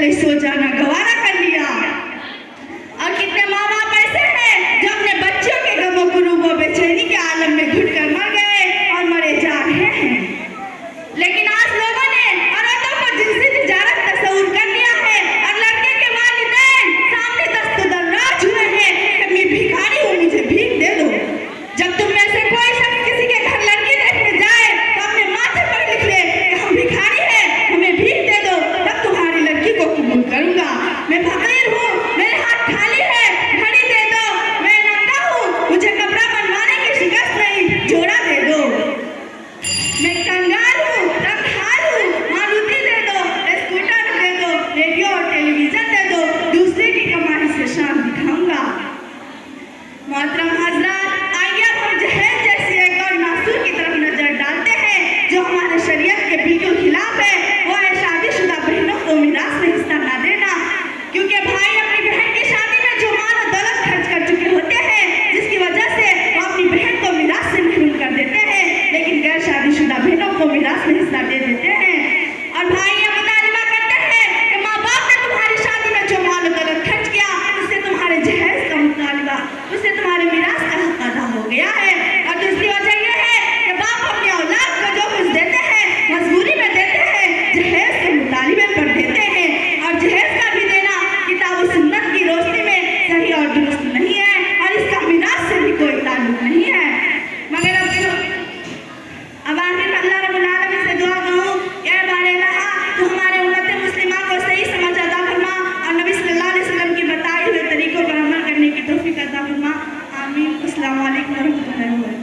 पहले सो जाना गवारा कर लिया। और कितने माँ बाप ऐसे हैं जो अपने बच्चों के गमों गुरूबों बेचैनी के आलम में घुटकर मर गए और मरे जा रहे हैं। लेकिन आज लोगों ने औरतों को जिनसी तिजारत तस्वूर कर लिया है और लड़के के वालिदैन सामने दस्तदर्राज हुए हैं कि मैं भिखारी हूँ, मुझे भीख दे दो। जब तुम में से कोई शख्स किसी के घर लड़की देखने जाए तो अपने माथे पर लिख ले कि हम भिखारी हैं, हमें भीख दे दो, तब तुम्हारी लड़की को कबूल करूंगा। मैं फकीर हूँ, मेरे हाथ खाली है, घड़ी दे दो। मैं नंगा हूँ, मुझे कपड़ा बनवाने की शिकस्त नहीं, जोड़ा दे दो। मैं कंगाल हूँ, रखवाल हूँ, मारुति दे दो, स्कूटर दे दो, रेडियो और टेलीविजन दे दो, दूसरे की कमाई से शान दिखाऊंगा। मोहतरम हजरात, आइए अब हम जहेज जैसी एक और नासूर की तरफ नजर डालते हैं जो हमारे शरीयत के बिल्कुल खिलाफ है। वो है शादीशुदा बहनों को मिरास में हिस्सा ना देना, क्योंकि भाई अपनी बहन की शादी में जो माल और दौलत खर्च कर चुके होते हैं, जिसकी वजह से वो अपनी बहन को मिरास से महरूम कर देते हैं, लेकिन गैर शादीशुदा बहनों को मिरास में हिस्सा दे देते हैं। और भाई ये मुतालिबा करते हैं कि माँ बाप ने तुम्हारी शादी में जो माल और दौलत खर्च किया, उससे तुम्हारे जहेज का मुतालिबा, उससे तुम्हारे मिरास का हक अदा हो गया है। और दूसरी वजह यह है कि बाप अपने औलाद को जो कुछ देते हैं मजबूरी में देते हैं, जहेज के मुतालिबे पर देते हैं। और जहेज का भी देना किताब और सुन्नत की रोशनी में सही और दुरुस्त नहीं है और इसका मिरास से भी कोई ताल्लुक नहीं है। मगर अब आखिर अल्लाह रब्बुल आलमीन से दुआ करूं, या बारे अल्लाह तो हमारे उम्मत मुस्लिमा को सही समझ अता फरमा और नबी सल्लल्लाहु अलैहि वसल्लम की बताए हुए तरीकों पर अमल करने की तौफीक अता फरमा। आमीन। अस्सलाम वालेकुम व रहमतुल्लाहि व बरकातहू।